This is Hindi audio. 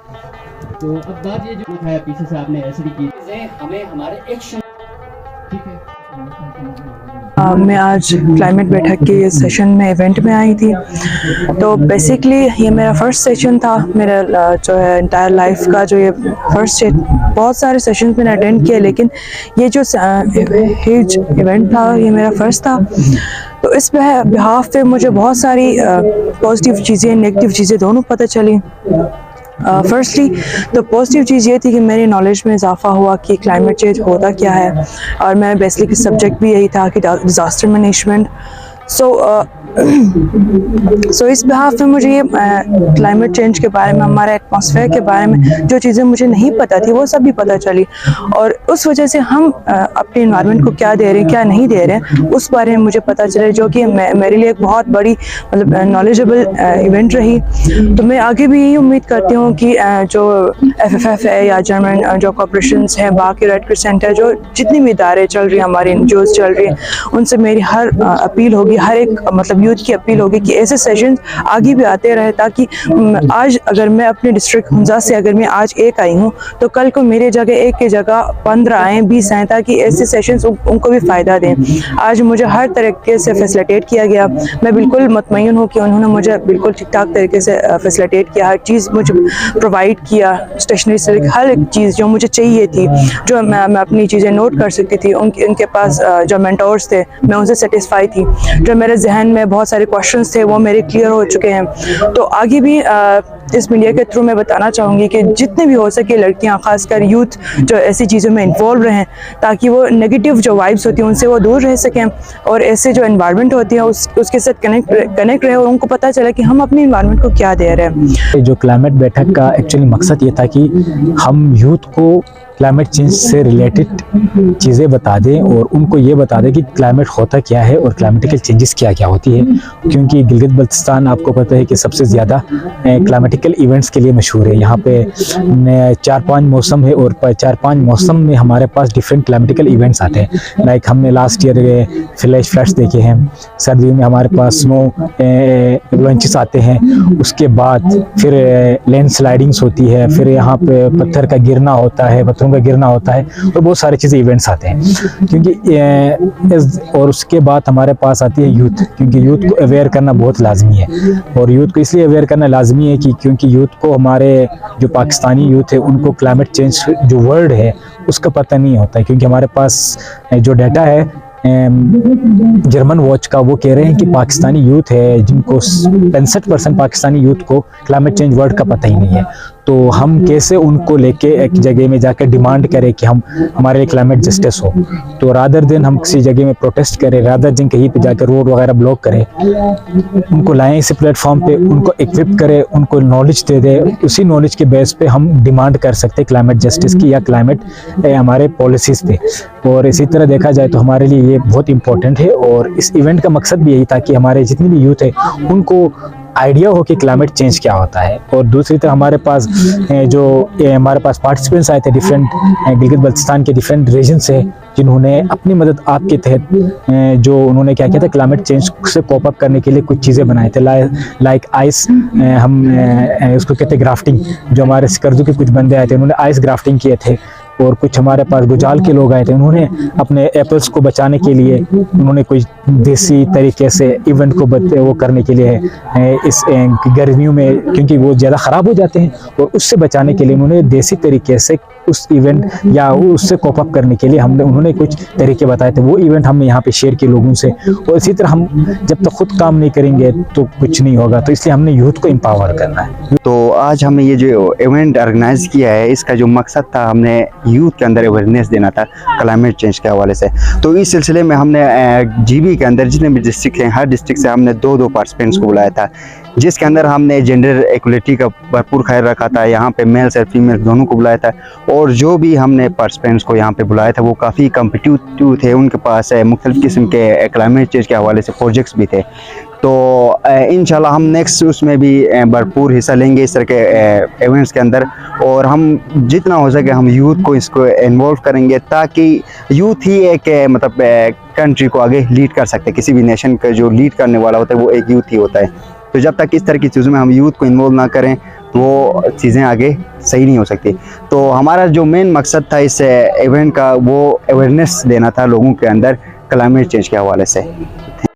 तो अब बात ये जो दिखाया पीछे से आपने ऐसे की हमें हमारे एक्शन, ठीक है। मैं आज क्लाइमेट बैठक के सेशन में इवेंट में आई थी। तो बेसिकली ये मेरा फर्स्ट सेशन था, मेरा जो है इंटायर लाइफ का जो ये फर्स्ट, बहुत सारे सेशन मैंने अटेंड किए, लेकिन ये जो ह्यूज इवेंट था ये मेरा फर्स्ट था। तो इस बिहाफ पे मुझे बहुत सारी पॉजिटिव चीज़ें, नेगेटिव चीज़ें दोनों पता चली। फर्स्टली तो पॉजिटिव चीज़ ये थी कि मेरी नॉलेज में इजाफा हुआ कि क्लाइमेट चेंज होता क्या है, और मैं बेसिकली सब्जेक्ट भी यही था कि डिज़ास्टर मैनेजमेंट। सो इस बिहाफ में मुझे ये क्लाइमेट चेंज के बारे में, हमारे एटमॉस्फेयर के बारे में जो चीज़ें मुझे नहीं पता थी वो सब भी पता चली, और उस वजह से हम अपने इन्वायरमेंट को क्या दे रहे हैं क्या नहीं दे रहे हैं उस बारे में मुझे पता चले, जो कि मेरे लिए एक बहुत बड़ी मतलब नॉलेजेबल इवेंट रही। तो मैं आगे भी यही उम्मीद करती हूँ कि जो FFF है या जर्मन जो कॉर्पोरेशंस हैं, बाकी रेड क्रिसेंट है, जो जितनी भी इदारे चल रही हैं, हमारी NGOs चल रही हैं, उनसे मेरी हर अपील होगी, हर एक मतलब यूथ की अपील होगी कि ऐसे सेशन आगे भी आते रहे, ताकि आज अगर मैं अपने डिस्ट्रिक्ट हुंजा से अगर मैं आज एक आई हूँ तो कल को मेरे जगह एक की जगह 15 आए, 20 आए, ताकि ऐसे सेशंस उनको भी फ़ायदा दें। आज मुझे हर तरीके से फैसिलिटेट किया गया, मैं बिल्कुल मुतमईन हूँ कि उन्होंने मुझे बिल्कुल ठीक ठाक तरीके से फैसिलिटेट किया, हर चीज़ मुझे प्रोवाइड किया, स्टेशनरी से हर एक चीज़ जो मुझे चाहिए थी, जो मैं अपनी चीज़ें नोट कर सकती थी, उनके पास जो मेंटोर्स थे मैं उनसे सेटिस्फाई थी, जो मेरे जहन में बहुत सारे क्वेश्चंस थे वो मेरे क्लियर हो चुके हैं। तो आगे भी इस मीडिया के थ्रू मैं बताना चाहूँगी कि जितने भी हो सके लड़कियाँ, खासकर यूथ जो ऐसी चीज़ों में इन्वॉल्व रहें, ताकि वो नेगेटिव जो वाइब्स होती हैं उनसे वो दूर रह सकें, और ऐसे जो एनवायरनमेंट होती है उसके साथ कनेक्ट रहे, और उनको पता चला कि हम अपने इन्वायरमेंट को क्या दे रहे हैं। जो क्लाइमेट बैठक का एक्चुअली मकसद ये था कि हम यूथ को क्लाइमेट चेंज से रिलेटेड चीज़ें बता दें और उनको ये बता दें कि क्लाइमेट होता क्या है और क्लाइमेटिकल चेंजेस क्या क्या होती है, क्योंकि गिलगित बल्तिस्तान आपको पता है कि सबसे ज़्यादा क्लाइमेटिकल इवेंट्स के लिए मशहूर है। यहाँ पे 4-5 मौसम है और 4-5 मौसम में हमारे पास डिफरेंट क्लाइमेटिकल इवेंट्स आते हैं। लाइक हमने लास्ट ईयर फ्लैश फ्लड्स देखे हैं, सर्दियों में हमारे पास स्नो एवलांचेस आते हैं, उसके बाद फिर लैंड स्लाइडिंग्स होती है, फिर यहाँ पे पत्थर का गिरना होता है, का गिरना होता है, और बहुत सारी चीज़ें इवेंट्स आते हैं। क्योंकि और उसके बाद हमारे पास आती है यूथ, क्योंकि यूथ को अवेयर करना बहुत लाजमी है, और यूथ को इसलिए अवेयर करना लाजमी है कि क्योंकि यूथ को, हमारे जो पाकिस्तानी यूथ है उनको क्लाइमेट चेंज जो वर्ड है उसका पता नहीं होता है। क्योंकि हमारे पास जो डाटा है जर्मन वॉच का, वो कह रहे हैं कि पाकिस्तानी यूथ है जिनको 65% पाकिस्तानी यूथ को क्लाइमेट चेंज वर्ड का पता ही नहीं है। तो हम कैसे उनको लेके एक जगह में जाकर डिमांड करें कि हमारे लिए क्लाइमेट जस्टिस हो। तो रादर दिन हम किसी जगह में प्रोटेस्ट करें, रादर दिन कहीं पे जाकर रोड वगैरह ब्लॉक करें, उनको लाएं इस प्लेटफॉर्म पे, उनको इक्विप करें, उनको नॉलेज दे दें। उसी नॉलेज के बेस पे हम डिमांड कर सकते हैं क्लाइमेट जस्टिस की या क्लाइमेट हमारे पॉलिसीज़ पे। और इसी तरह देखा जाए तो हमारे लिए ये बहुत इंपॉर्टेंट है, और इस इवेंट का मकसद भी यही था कि हमारे जितने भी यूथ है उनको आइडिया हो कि क्लाइमेट चेंज क्या होता है। और दूसरी तरफ हमारे पास हमारे पास पार्टिसिपेंट्स आए थे डिफरेंट गिलगित बल्तिस्तान के डिफरेंट रीजन से, जिन्होंने अपनी मदद आपके तहत जो उन्होंने क्या किया था, क्लाइमेट चेंज से कोप अप करने के लिए कुछ चीज़ें बनाए थे। लाइक आइस, हम उसको कहते हैं ग्राफ्टिंग, जो हमारे सिकरदू के कुछ बंदे आए थे उन्होंने आइस ग्राफ्टिंग किए थे। और कुछ हमारे पास गुजाल के लोग आए थे, उन्होंने अपने एप्पल्स को बचाने के लिए उन्होंने कुछ देसी तरीके से इवेंट को वो करने के लिए इस गर्मियों में, क्योंकि वो ज़्यादा ख़राब हो जाते हैं, और उससे बचाने के लिए उन्होंने देसी तरीके से उस इवेंट या उससे कोप अप करने के लिए उन्होंने कुछ तरीके बताए थे। वो इवेंट हमने यहाँ पे शेयर किए लोगों से। और इसी तरह हम जब तक खुद काम नहीं करेंगे तो कुछ नहीं होगा, तो इसलिए हमने यूथ को एम्पावर करना है। तो आज हमने ये जो इवेंट ऑर्गेनाइज किया है, इसका जो मकसद था, हमने यूथ के अंदर अवेयरनेस देना था क्लाइमेट चेंज के हवाले से। तो इस सिलसिले में हमने GB के अंदर जितने भी डिस्ट्रिक्ट हैं, हर डिस्ट्रिक्ट से हमने 2-2 पार्टिसिपेंट्स को बुलाया था, जिसके अंदर हमने जेंडर इक्वलिटी का भरपूर ख्याल रखा था। यहाँ पे मेल्स और फीमेल्स दोनों को बुलाया था, और जो भी हमने पार्टिसिपेंट्स को यहाँ पे बुलाया था वो काफ़ी कम्पिटिटिव थे, उनके पास मुख्तलिफ़ किस्म के क्लाइमेट चेंज के हवाले से प्रोजेक्ट्स भी थे। तो इंशाल्लाह हम नेक्स्ट उसमें भी भरपूर हिस्सा लेंगे इस तरह के इवेंट्स के अंदर, और हम जितना हो सके हम यूथ को इसको इन्वॉल्व करेंगे, ताकि यूथ ही एक मतलब कंट्री को आगे लीड कर सकते हैं। किसी भी नेशन का जो लीड करने वाला होता है वो एक यूथ ही होता है। तो जब तक इस तरह की चीज़ों में हम यूथ को इन्वॉल्व ना करें तो वो चीज़ें आगे सही नहीं हो सकती। तो हमारा जो मेन मकसद था इस इवेंट का वो अवेयरनेस देना था लोगों के अंदर क्लाइमेट चेंज के हवाले से।